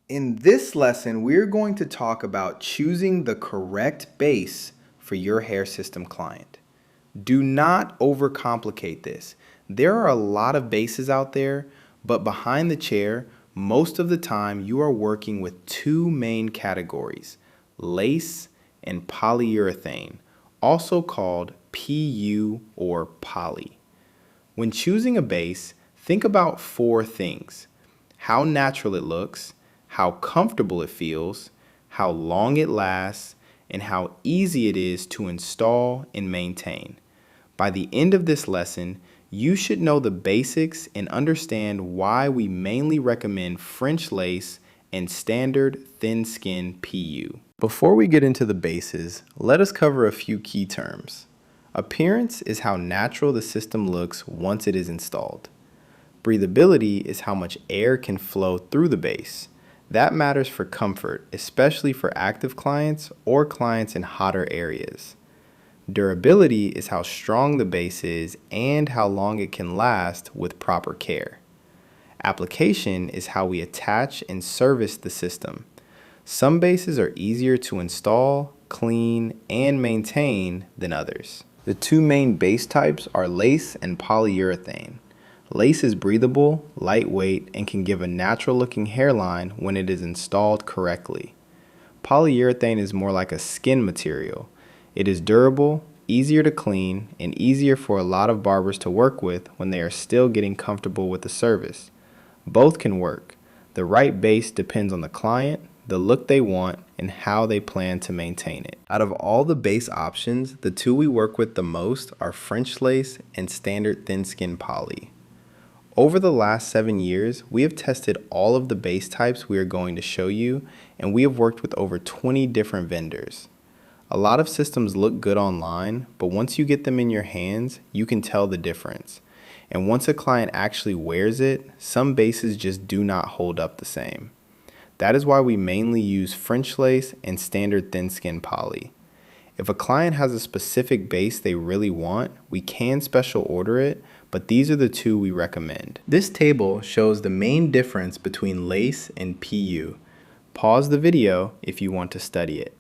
In this lesson, we're going to talk about choosing the correct base for your hair system client. Do not overcomplicate this. There are a lot of bases out there, but behind the chair, most of the time you are working with two main categories, lace and polyurethane, also called PU or poly. When choosing a base, think about four things: how natural it looks, how comfortable it feels, how long it lasts, and how easy it is to install and maintain. By the end of this lesson, you should know the basics and understand why we mainly recommend French lace and standard thin skin PU. Before we get into the bases, let us cover a few key terms. Appearance is how natural the system looks once it is installed. Breathability is how much air can flow through the base. That matters for comfort, especially for active clients or clients in hotter areas. Durability is how strong the base is and how long it can last with proper care. Application is how we attach and service the system. Some bases are easier to install, clean, and maintain than others. The two main base types are lace and polyurethane. Lace is breathable, lightweight, and can give a natural-looking hairline when it is installed correctly. Polyurethane is more like a skin material. It is durable, easier to clean, and easier for a lot of barbers to work with when they are still getting comfortable with the service. Both can work. The right base depends on the client, the look they want, and how they plan to maintain it. Out of all the base options, the two we work with the most are French lace and standard thin skin poly. Over the last 7 years, we have tested all of the base types we are going to show you, and we have worked with over 20 different vendors. A lot of systems look good online, but once you get them in your hands, you can tell the difference. And once a client actually wears it, some bases just do not hold up the same. That is why we mainly use French lace and standard thin skin poly. If a client has a specific base they really want, we can special order it, but these are the two we recommend. This table shows the main difference between lace and PU. Pause the video if you want to study it.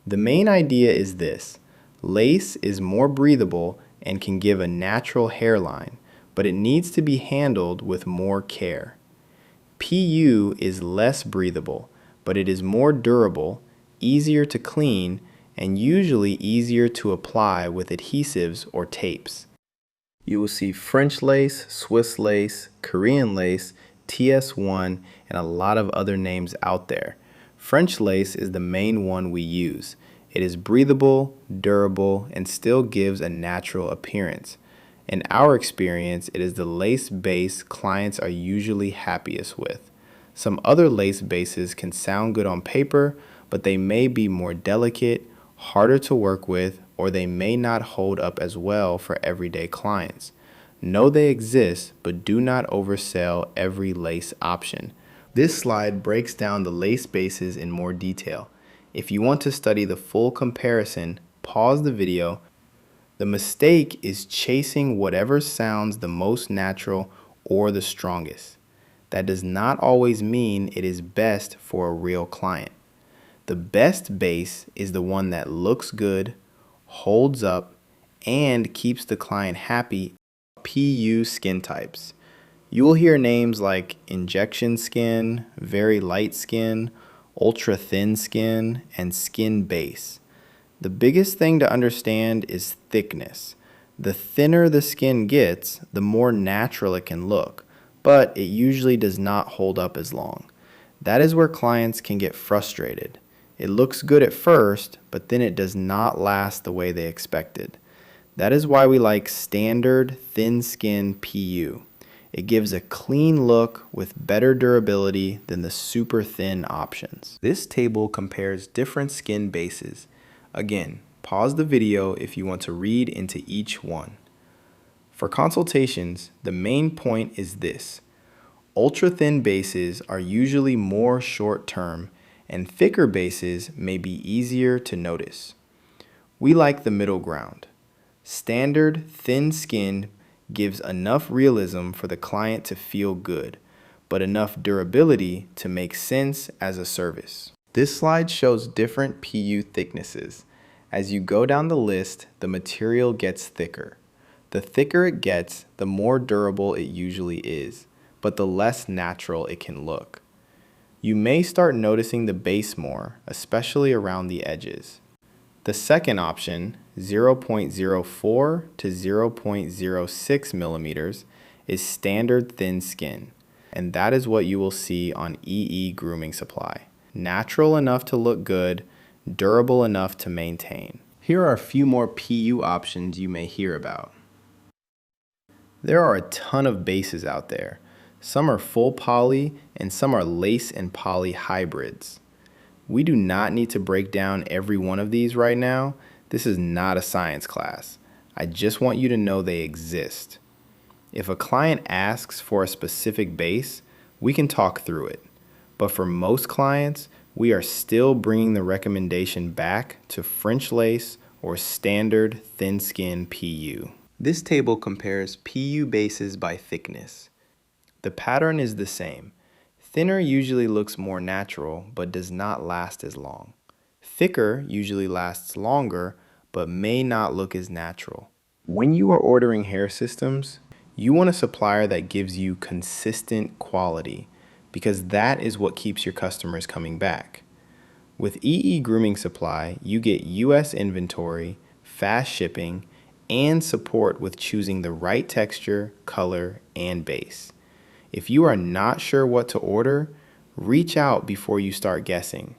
The main idea is this: lace is more breathable and can give a natural hairline, but it needs to be handled with more care. PU is less breathable, but it is more durable, easier to clean, and usually easier to apply with adhesives or tapes. You will see French lace, Swiss lace, Korean lace, TS1, and a lot of other names out there. French lace is the main one we use. It is breathable, durable, and still gives a natural appearance. In our experience, it is the lace base clients are usually happiest with. Some other lace bases can sound good on paper, but they may be more delicate, harder to work with, or they may not hold up as well for everyday clients. Know they exist, but do not oversell every lace option. This slide breaks down the lace bases in more detail. If you want to study the full comparison, pause the video. The mistake is chasing whatever sounds the most natural or the strongest. That does not always mean it is best for a real client. The best base is the one that looks good, holds up, and keeps the client happy. PU skin types. You will hear names like injection skin, very light skin, ultra thin skin, and skin base. The biggest thing to understand is thickness. The thinner the skin gets, the more natural it can look, but it usually does not hold up as long. That is where clients can get frustrated. It looks good at first, but then it does not last the way they expected. That is why we like standard thin skin PU. It gives a clean look with better durability than the super thin options. This table compares different skin bases. Again, pause the video if you want to read into each one. For consultations, the main point is this: ultra thin bases are usually more short term, and thicker bases may be easier to notice. We like the middle ground. Standard thin skin gives enough realism for the client to feel good, but enough durability to make sense as a service. This slide shows different PU thicknesses. As you go down the list, the material gets thicker. The thicker it gets, the more durable it usually is, but the less natural it can look. You may start noticing the base more, especially around the edges. The second option, 0.04 to 0.06 millimeters, is standard thin skin, and that is what you will see on EE Grooming Supply. Natural enough to look good, durable enough to maintain. Here are a few more PU options you may hear about. There are a ton of bases out there. Some are full poly and some are lace and poly hybrids. We do not need to break down every one of these right now. This is not a science class. I just want you to know they exist. If a client asks for a specific base, we can talk through it. But for most clients, we are still bringing the recommendation back to French lace or standard thin skin PU. This table compares PU bases by thickness. The pattern is the same. Thinner usually looks more natural but does not last as long. Thicker usually lasts longer but may not look as natural. When you are ordering hair systems, you want a supplier that gives you consistent quality because that is what keeps your customers coming back. With EE Grooming Supply, you get US inventory, fast shipping, and support with choosing the right texture, color, and base. If you are not sure what to order, reach out before you start guessing.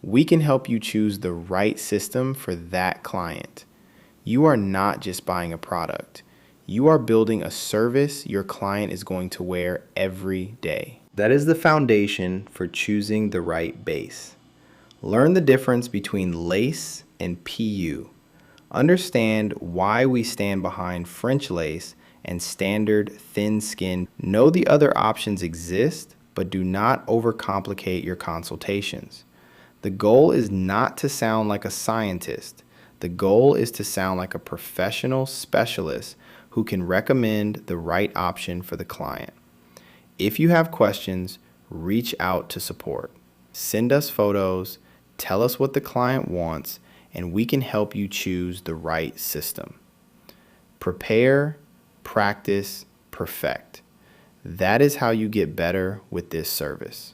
We can help you choose the right system for that client. You are not just buying a product. You are building a service your client is going to wear every day. That is the foundation for choosing the right base. Learn the difference between lace and PU. Understand why we stand behind French lace and standard thin skin. Know the other options exist, but do not overcomplicate your consultations. The goal is not to sound like a scientist. The goal is to sound like a professional specialist who can recommend the right option for the client. If you have questions, reach out to support. Send us photos, tell us what the client wants, and we can help you choose the right system. Prepare, practice, perfect. That is how you get better with this service.